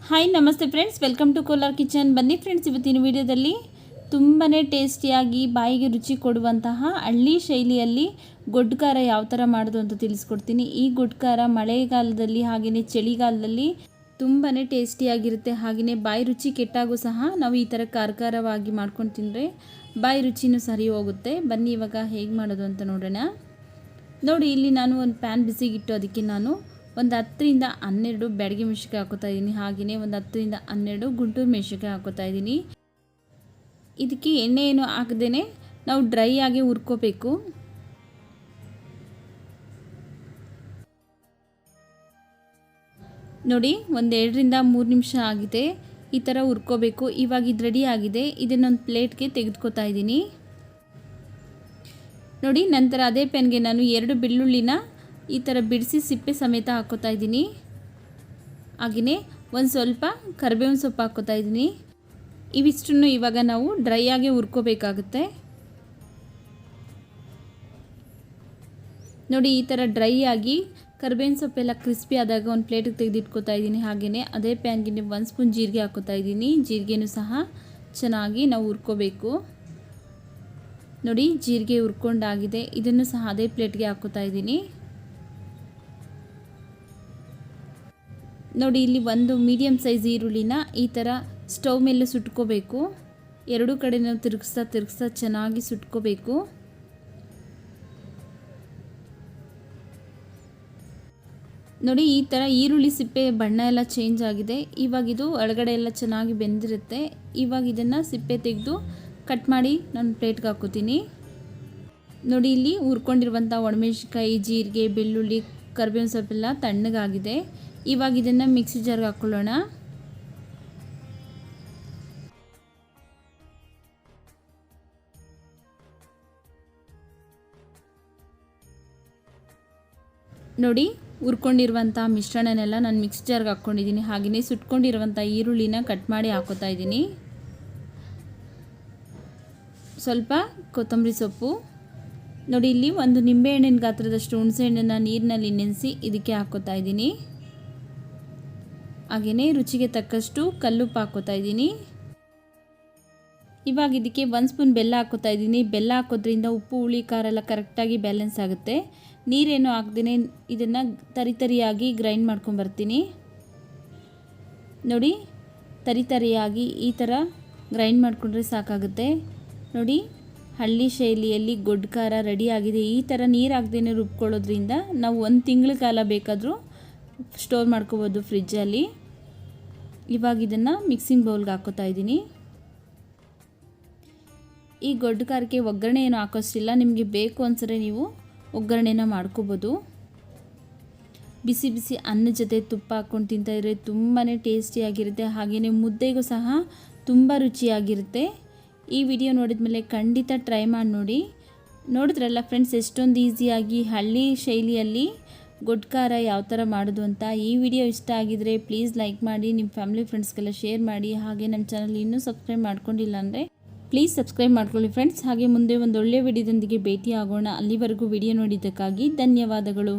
Hi ನಮಸ್ತೆ friends, welcome to Kolar kitchen. ಬನ್ನಿ friends, ಇವತ್ತಿನ ವಿಡಿಯೋದಲ್ಲಿ ತುಂಬಾ ಟೇಸ್ಟಿಯಾಗಿ ಬಾಯಿಗೆ ರುಚಿ ಕೊಡುವಂತಹ ಹಳ್ಳಿ ಶೈಲಿಯಲ್ಲಿ ಗೊಡ್ಡು ಖಾರ ಯಾವ ಥರ ಮಾಡೋದು ಅಂತ ತಿಳಿಸ್ಕೊಡ್ತೀನಿ. ಈ ಗೊಡ್ಡು ಖಾರ ಮಳೆಗಾಲದಲ್ಲಿ ಹಾಗೆಯೇ ಚಳಿಗಾಲದಲ್ಲಿ ತುಂಬಾ ಟೇಸ್ಟಿಯಾಗಿರುತ್ತೆ. ಹಾಗೆಯೇ ಬಾಯಿ ರುಚಿ ಕೆಟ್ಟಾಗೂ ಸಹ ನಾವು ಈ ಥರ ಖಾರವಾಗಿ ಮಾಡ್ಕೊಂಡು ತಿಂದರೆ ಬಾಯಿ ರುಚಿನೂ ಸರಿ ಹೋಗುತ್ತೆ. ಬನ್ನಿ ಇವಾಗ ಹೇಗೆ ಮಾಡೋದು ಅಂತ ನೋಡೋಣ. ನೋಡಿ, ಇಲ್ಲಿ ನಾನು ಒಂದು ಪ್ಯಾನ್ ಬಿಸಿಗಿಟ್ಟು ಅದಕ್ಕೆ ನಾನು ಒಂದು 10ರಿಂದ 12 ಬ್ಯಾಡಗಿ ಮೆಣಸಿನಕಾಯಿ ಹಾಕೋತಾ ಇದ್ದೀನಿ. ಹಾಗೆಯೇ ಒಂದು 10ರಿಂದ 12 ಗುಂಟೂರು ಮೆಣಸಿನಕಾಯಿ ಹಾಕೋತಾ ಇದ್ದೀನಿ. ಇದಕ್ಕೆ ಎಣ್ಣೆ ಏನು ಹಾಕದೇ ನಾವು ಡ್ರೈ ಆಗಿ ಹುರ್ಕೋಬೇಕು. ನೋಡಿ, ಒಂದು 2ರಿಂದ 3 ನಿಮಿಷ ಆಗಿದೆ. ಈ ಥರ ಹುರ್ಕೋಬೇಕು. ಇವಾಗ ಇದು ರೆಡಿ ಆಗಿದೆ. ಇದನ್ನೊಂದು ಪ್ಲೇಟ್ಗೆ ತೆಗೆದುಕೊತಾ ಇದ್ದೀನಿ. ನೋಡಿ, ನಂತರ ಅದೇ ಪ್ಯಾನ್ಗೆ ನಾನು 2 ಬೆಳ್ಳುಳ್ಳಿನ ಈ ಥರ ಬಿಡಿಸಿ ಸಿಪ್ಪೆ ಸಮೇತ ಹಾಕೋತಾ ಇದ್ದೀನಿ. ಹಾಗೆಯೇ ಒಂದು ಸ್ವಲ್ಪ ಕರಿಬೇವಿನ ಸೊಪ್ಪು ಹಾಕೋತಾ ಇದ್ದೀನಿ. ಇವಿಷ್ಟನ್ನು ಇವಾಗ ನಾವು ಡ್ರೈ ಆಗಿ ಹುರ್ಕೋಬೇಕಾಗುತ್ತೆ. ನೋಡಿ, ಈ ಥರ ಡ್ರೈ ಆಗಿ ಕರಿಬೇವಿನ ಸೊಪ್ಪೆಲ್ಲ ಕ್ರಿಸ್ಪಿ ಆದಾಗ ಒಂದು ಪ್ಲೇಟಿಗೆ ತೆಗೆದಿಟ್ಕೋತಾ ಇದ್ದೀನಿ. ಹಾಗೆಯೇ ಅದೇ ಪ್ಯಾನ್ಗೆ 1 ಸ್ಪೂನ್ ಜೀರಿಗೆ ಹಾಕೋತಾ ಇದ್ದೀನಿ. ಜೀರಿಗೆನೂ ಸಹ ಚೆನ್ನಾಗಿ ನಾವು ಹುರ್ಕೋಬೇಕು. ನೋಡಿ, ಜೀರಿಗೆ ಹುರ್ಕೊಂಡಾಗಿದೆ. ಇದನ್ನು ಸಹ ಅದೇ ಪ್ಲೇಟ್ಗೆ ಹಾಕೋತಾ ಇದ್ದೀನಿ. ನೋಡಿ, ಇಲ್ಲಿ ಒಂದು ಮೀಡಿಯಮ್ ಸೈಜ್ ಈರುಳ್ಳಿನ ಈ ಥರ ಸ್ಟವ್ ಮೇಲೆ ಸುಟ್ಕೋಬೇಕು. ಎರಡೂ ಕಡೆ ನಾವು ತಿರುಗಿಸ್ತಾ ಚೆನ್ನಾಗಿ ಸುಟ್ಕೋಬೇಕು. ನೋಡಿ, ಈ ಥರ ಈರುಳ್ಳಿ ಸಿಪ್ಪೆ ಬಣ್ಣ ಎಲ್ಲ ಚೇಂಜ್ ಆಗಿದೆ. ಇವಾಗ ಇದು ಒಳಗಡೆ ಎಲ್ಲ ಚೆನ್ನಾಗಿ ಬೆಂದಿರುತ್ತೆ. ಇವಾಗ ಇದನ್ನು ಸಿಪ್ಪೆ ತೆಗೆದು ಕಟ್ ಮಾಡಿ ನಾನು ಪ್ಲೇಟ್ಗೆ ಹಾಕೋತೀನಿ. ನೋಡಿ, ಇಲ್ಲಿ ಹುರ್ಕೊಂಡಿರುವಂಥ ಒಣಮೆಣಸಿನ್ಕಾಯಿ, ಜೀರಿಗೆ, ಬೆಳ್ಳುಳ್ಳಿ, ಕರಿಬೇವಿನ ಸೊಪ್ಪೆಲ್ಲ ತಣ್ಣಗಾಗಿದೆ. ಇವಾಗ ಇದನ್ನು ಮಿಕ್ಸಿ ಜಾರ್ಗೆ ಹಾಕ್ಕೊಳ್ಳೋಣ. ನೋಡಿ, ಹುರ್ಕೊಂಡಿರುವಂಥ ಮಿಶ್ರಣನೆಲ್ಲ ನಾನು ಮಿಕ್ಸಿ ಜಾರ್ಗೆ ಹಾಕ್ಕೊಂಡಿದ್ದೀನಿ. ಹಾಗೆಯೇ ಸುಟ್ಕೊಂಡಿರುವಂಥ ಈರುಳ್ಳಿನ ಕಟ್ ಮಾಡಿ ಹಾಕೋತಾ ಇದ್ದೀನಿ. ಸ್ವಲ್ಪ ಕೊತ್ತಂಬರಿ ಸೊಪ್ಪು. ನೋಡಿ, ಇಲ್ಲಿ ಒಂದು ನಿಂಬೆಹಣ್ಣಿನ ಗಾತ್ರದಷ್ಟು ಹುಣಸೆಹಣ್ಣನ್ನು ನೀರಿನಲ್ಲಿ ನೆನೆಸಿ ಇದಕ್ಕೆ ಹಾಕೋತಾ ಇದ್ದೀನಿ. ಹಾಗೆಯೇ ರುಚಿಗೆ ತಕ್ಕಷ್ಟು ಕಲ್ಲುಪ್ಪು ಹಾಕೋತಾ ಇದ್ದೀನಿ. ಇವಾಗ ಇದಕ್ಕೆ 1 ಸ್ಪೂನ್ ಬೆಲ್ಲ ಹಾಕೋತಾ ಇದ್ದೀನಿ. ಬೆಲ್ಲ ಹಾಕೋದ್ರಿಂದ ಉಪ್ಪು, ಹುಳಿ, ಖಾರ ಎಲ್ಲ ಕರೆಕ್ಟಾಗಿ ಬ್ಯಾಲೆನ್ಸ್ ಆಗುತ್ತೆ. ನೀರೇನು ಹಾಕ್ದೇ ಇದನ್ನು ತರಿಯಾಗಿ ಗ್ರೈಂಡ್ ಮಾಡ್ಕೊಂಬರ್ತೀನಿ. ನೋಡಿ, ತರಿಯಾಗಿ ಈ ಥರ ಗ್ರೈಂಡ್ ಮಾಡಿಕೊಂಡ್ರೆ ಸಾಕಾಗುತ್ತೆ. ನೋಡಿ, ಹಳ್ಳಿ ಶೈಲಿಯಲ್ಲಿ ಗೊಡ್ಡು ಖಾರ ರೆಡಿ ಆಗಿದೆ. ಈ ಥರ ನೀರು ಹಾಕ್ದೇ ರುಬ್ಕೊಳ್ಳೋದ್ರಿಂದ ನಾವು 1 ತಿಂಗಳ ಕಾಲ ಬೇಕಾದರೂ ಸ್ಟೋರ್ ಮಾಡ್ಕೋಬೋದು ಫ್ರಿಜ್ಜಲ್ಲಿ. ಇವಾಗ ಇದನ್ನು ಮಿಕ್ಸಿಂಗ್ ಬೌಲ್ಗೆ ಹಾಕೋತಾ ಇದ್ದೀನಿ. ಈ ಗೊಡ್ಡು ಖಾರಕ್ಕೆ ಒಗ್ಗರಣೆ ಏನು ಹಾಕೋಷ್ಟಿಲ್ಲ. ನಿಮಗೆ ಬೇಕು ಅನ್ಸರೆ ನೀವು ಒಗ್ಗರಣೆನ ಮಾಡ್ಕೋಬೋದು. ಬಿಸಿ ಬಿಸಿ ಅನ್ನದ ಜೊತೆ ತುಪ್ಪ ಹಾಕ್ಕೊಂಡು ತಿಂತಾಯಿದ್ರೆ ತುಂಬಾ ಟೇಸ್ಟಿಯಾಗಿರುತ್ತೆ. ಹಾಗೆಯೇ ಮುದ್ದೆಗೂ ಸಹ ತುಂಬ ರುಚಿಯಾಗಿರುತ್ತೆ. ಈ ವಿಡಿಯೋ ನೋಡಿದ ಮೇಲೆ ಖಂಡಿತ ಟ್ರೈ ಮಾಡಿ ನೋಡಿ. ನೋಡಿದ್ರಲ್ಲ ಫ್ರೆಂಡ್ಸ್, ಎಷ್ಟೊಂದು ಈಸಿಯಾಗಿ ಹಳ್ಳಿ ಶೈಲಿಯಲ್ಲಿ ಗೊಡ್ಡು ಖಾರ ಯಾವ ಥರ ಮಾಡೋದು ಅಂತ. ಈ ವಿಡಿಯೋ ಇಷ್ಟ ಆಗಿದರೆ ಪ್ಲೀಸ್ ಲೈಕ್ ಮಾಡಿ, ನಿಮ್ಮ ಫ್ಯಾಮಿಲಿ ಫ್ರೆಂಡ್ಸ್ಗೆಲ್ಲ ಶೇರ್ ಮಾಡಿ. ಹಾಗೆ ನಮ್ಮ ಚಾನಲ್ ಇನ್ನೂ ಸಬ್ಸ್ಕ್ರೈಬ್ ಮಾಡ್ಕೊಂಡಿಲ್ಲ ಅಂದರೆ ಪ್ಲೀಸ್ ಸಬ್ಸ್ಕ್ರೈಬ್ ಮಾಡ್ಕೊಳ್ಳಿ ಫ್ರೆಂಡ್ಸ್. ಹಾಗೆ ಮುಂದೆ ಒಂದು ಒಳ್ಳೆಯ ವಿಡಿಯೋದೊಂದಿಗೆ ಭೇಟಿ ಆಗೋಣ. ಅಲ್ಲಿವರೆಗೂ ವಿಡಿಯೋ ನೋಡಿದ್ದಕ್ಕಾಗಿ ಧನ್ಯವಾದಗಳು.